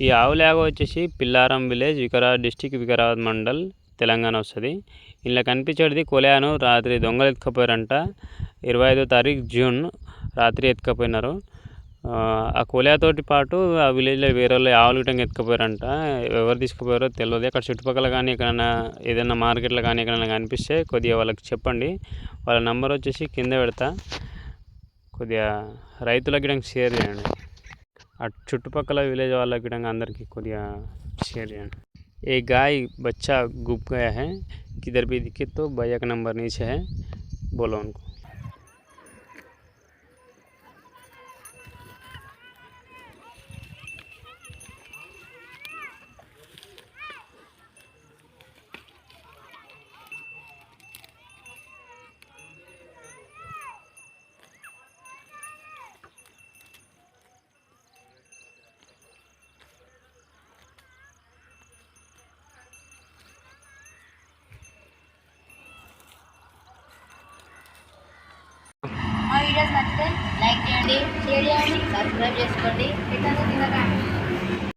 ఈ ఆవులేగ వచ్చేసి పిల్లారం village, Vikarabad district, Vikarabad mandal, Telangana వస్తుంది. ఇలా కనిపించేది కొలాను రాత్రి దొంగలు ఎత్తుకపోయారంట. 25వ తారీఖు జూన్ రాత్రి ఎత్తుకపోయినారు. ఆ కొలాతోటి పాటు ఆ విలేజ్లో వేరే వాళ్ళు ఆవులు గిట్టంగా ఎత్తుకపోయారంట. ఎవరు తీసుకుపోయారో తెలియదు. అక్కడ చుట్టుపక్కల కానీ ఎక్కడైనా ఏదైనా మార్కెట్లో కానీ ఎక్కడైనా కనిపిస్తే కొద్దిగా వాళ్ళకి చెప్పండి. వాళ్ళ నంబర్ వచ్చేసి కింద పెడతా. కొద్దిగా రైతులకి గిట్టంగా షేర్ చేయండి. అటు చుట్టుపక్కల విలేజ్ వాళ్ళకి గిట్టంగా అందరికీ కొద్దిగా షేర్ చేయండి. एक गाय बच्चा गुप गया है, किधर भी दिखे तो भैया का नंबर नीचे है, बोलो उनको. మా వీడియోస్ నచ్చితే లైక్ చేయండి, షేర్ చేయండి, సబ్స్క్రైబ్ చేసుకోండి.